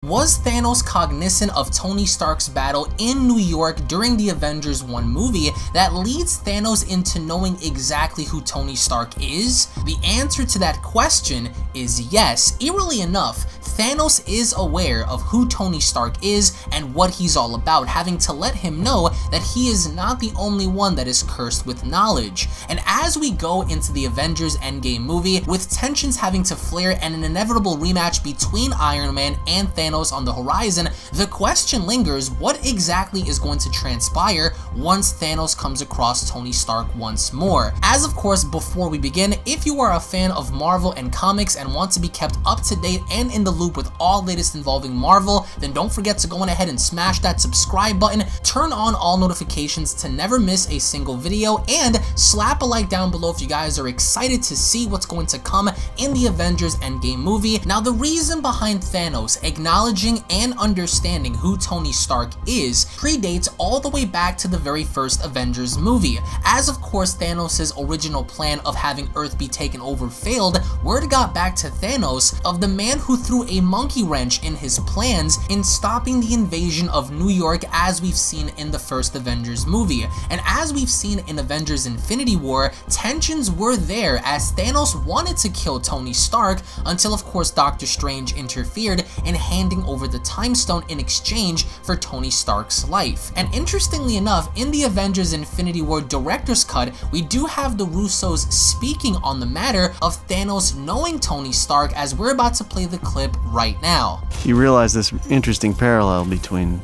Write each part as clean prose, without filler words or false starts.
Was Thanos cognizant of Tony Stark's battle in New York during the Avengers 1 movie that leads Thanos into knowing exactly who Tony Stark is? The answer to that question is yes. Eerily enough, Thanos is aware of who Tony Stark is and what he's all about, having to let him know that he is not the only one that is cursed with knowledge. And as we go into the Avengers Endgame movie, with tensions having to flare and an inevitable rematch between Iron Man and Thanos on the horizon, the question lingers: what exactly is going to transpire once Thanos comes across Tony Stark once more? As of course, before we begin, if you are a fan of Marvel and comics and want to be kept up to date and in the loop with all latest involving Marvel, then don't forget to go on ahead and smash that subscribe button, turn on all notifications to never miss a single video, and slap a like down below if you guys are excited to see what's going to come in the Avengers Endgame movie. Now, the reason behind Thanos acknowledging and understanding who Tony Stark is predates all the way back to the very first Avengers movie. As of course Thanos' original plan of having Earth be taken over failed, word got back to Thanos of the man who threw a monkey wrench in his plans in stopping the invasion of New York, as we've seen in the first Avengers movie. And as we've seen in Avengers Infinity War, tensions were there as Thanos wanted to kill Tony Stark until of course Doctor Strange interfered in handing over the Time Stone in exchange for Tony Stark's life. And interestingly enough, in the Avengers Infinity War director's cut, we do have the Russos speaking on the matter of Thanos knowing Tony Stark, as we're about to play the clip right now. You realize this interesting parallel between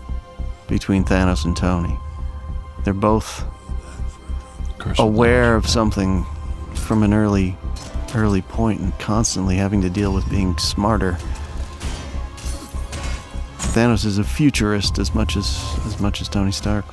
Thanos and Tony. They're both aware of something from an early point and constantly having to deal with being smarter. Thanos is a futurist as much as Tony Stark.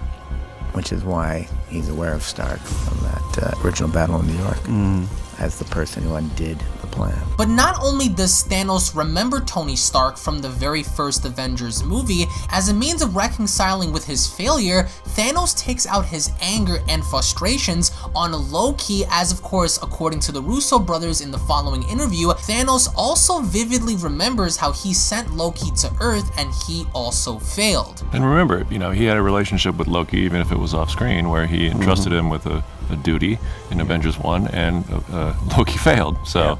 Which is why he's aware of Stark from that original battle in New York, as the person who undid the plan. But not only does Thanos remember Tony Stark from the very first Avengers movie, as a means of reconciling with his failure, Thanos takes out his anger and frustrations on Loki, as of course, according to the Russo brothers in the following interview, Thanos also vividly remembers how he sent Loki to Earth and he also failed. And remember, he had a relationship with Loki, even if it was off screen, where he entrusted him with a duty in Avengers 1, and Loki failed, so...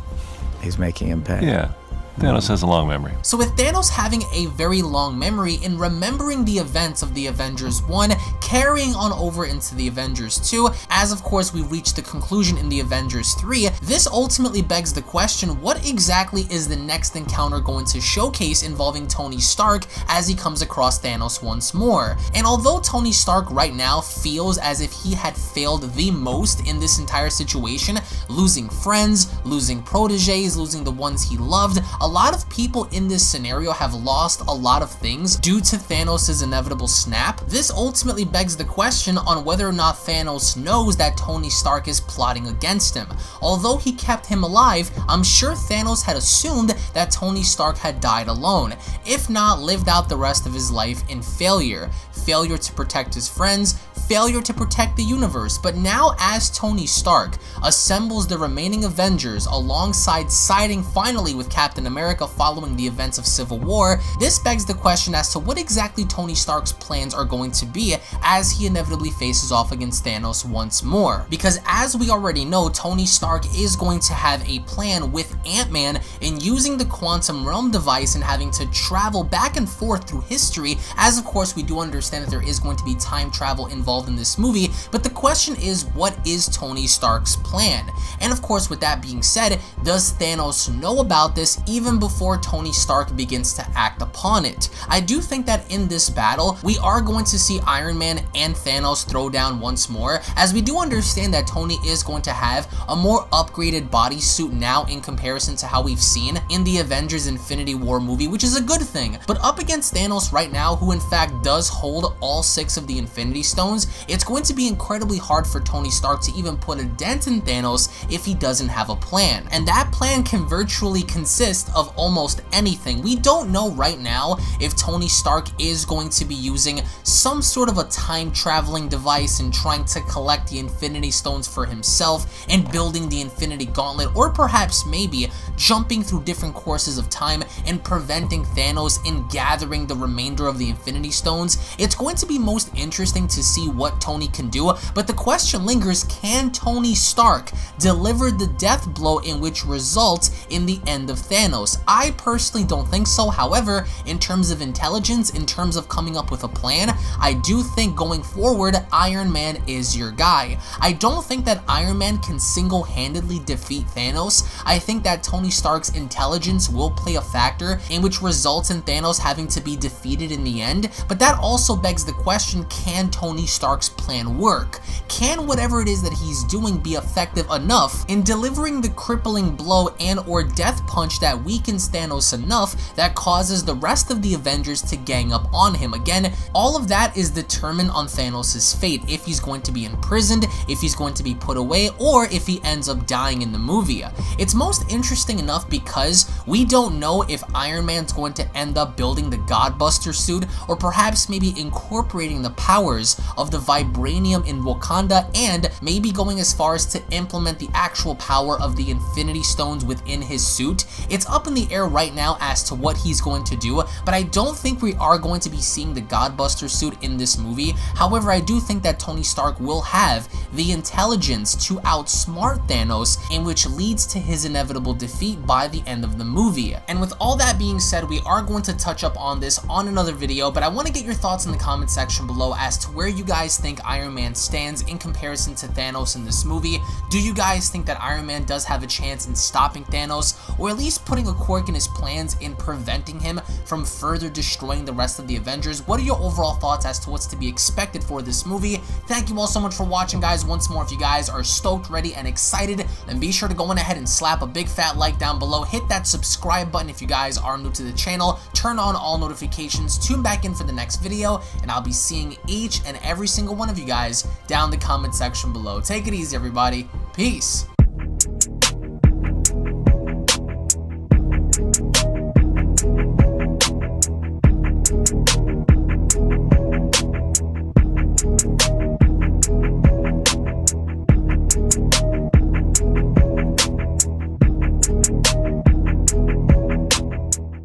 He's making him pay. Yeah. Thanos has a long memory. So with Thanos having a very long memory in remembering the events of the Avengers 1, carrying on over into the Avengers 2, as of course we reach the conclusion in the Avengers 3, this ultimately begs the question, what exactly is the next encounter going to showcase involving Tony Stark as he comes across Thanos once more? And although Tony Stark right now feels as if he had failed the most in this entire situation, losing friends, losing proteges, losing the ones he loved, a lot of people in this scenario have lost a lot of things due to Thanos' inevitable snap. This ultimately begs the question on whether or not Thanos knows that Tony Stark is plotting against him. Although he kept him alive, I'm sure Thanos had assumed that Tony Stark had died alone, if not lived out the rest of his life in failure. Failure to protect his friends, failure to protect the universe. But now as Tony Stark assembles the remaining Avengers alongside siding finally with Captain America following the events of Civil War, this begs the question as to what exactly Tony Stark's plans are going to be as he inevitably faces off against Thanos once more. Because as we already know, Tony Stark is going to have a plan with Ant-Man in using the quantum realm device and having to travel back and forth through history, as of course we do understand that there is going to be time travel involved in this movie, but the question is, what is Tony Stark's plan? And of course, with that being said, does Thanos know about this even before Tony Stark begins to act upon it? I do think that in this battle, we are going to see Iron Man and Thanos throw down once more, as we do understand that Tony is going to have a more upgraded bodysuit now in comparison to how we've seen in the Avengers Infinity War movie, which is a good thing. But up against Thanos right now, who in fact does hold all 6 of the Infinity Stones, it's going to be incredibly hard for Tony Stark to even put a dent in Thanos if he doesn't have a plan. And that plan can virtually consist of almost anything. We don't know right now if Tony Stark is going to be using some sort of a time traveling device and trying to collect the Infinity Stones for himself and building the Infinity Gauntlet, or perhaps maybe jumping through different courses of time and preventing Thanos in gathering the remainder of the Infinity Stones. It's going to be most interesting to see what Tony can do, but the question lingers, can Tony Stark deliver the death blow in which results in the end of Thanos? I personally don't think so. However, in terms of intelligence, in terms of coming up with a plan, I do think going forward, Iron Man is your guy. I don't think that Iron Man can single-handedly defeat Thanos. I think that Tony Stark's intelligence will play a factor in which results in Thanos having to be defeated in the end, but that also begs the question, can Tony Stark's plan work? Can whatever it is that he's doing be effective enough in delivering the crippling blow and or death punch that weakens Thanos enough that causes the rest of the Avengers to gang up on him? Again, all of that is determined on Thanos' fate, if he's going to be imprisoned, if he's going to be put away, or if he ends up dying in the movie. It's most interesting enough because we don't know if Iron Man's going to end up building the Godbuster suit, or perhaps maybe incorporating the powers of the Vibranium in Wakanda, and maybe going as far as to implement the actual power of the Infinity Stones within his suit. It's up in the air right now as to what he's going to do, but I don't think we are going to be seeing the Godbuster suit in this movie. However, I do think that Tony Stark will have the intelligence to outsmart Thanos, in which leads to his inevitable defeat by the end of the movie. And with all that being said, we are going to touch up on this on another video, but I want to get your thoughts in the comment section below as to where you guys think Iron Man stands in comparison to Thanos in this movie. Do you guys think that Iron Man does have a chance in stopping Thanos, or at least putting a quirk in his plans in preventing him from further destroying the rest of the Avengers? What are your overall thoughts as to what's to be expected for this movie? Thank you all so much for watching, guys. Once more, if you guys are stoked, ready, and excited, then be sure to go on ahead and slap a big fat like down below. Hit that subscribe button if you guys are new to the channel. Turn on all notifications. Tune back in for the next video, and I'll be seeing each and every single one of you guys down in the comment section below. Take it easy, everybody. Peace.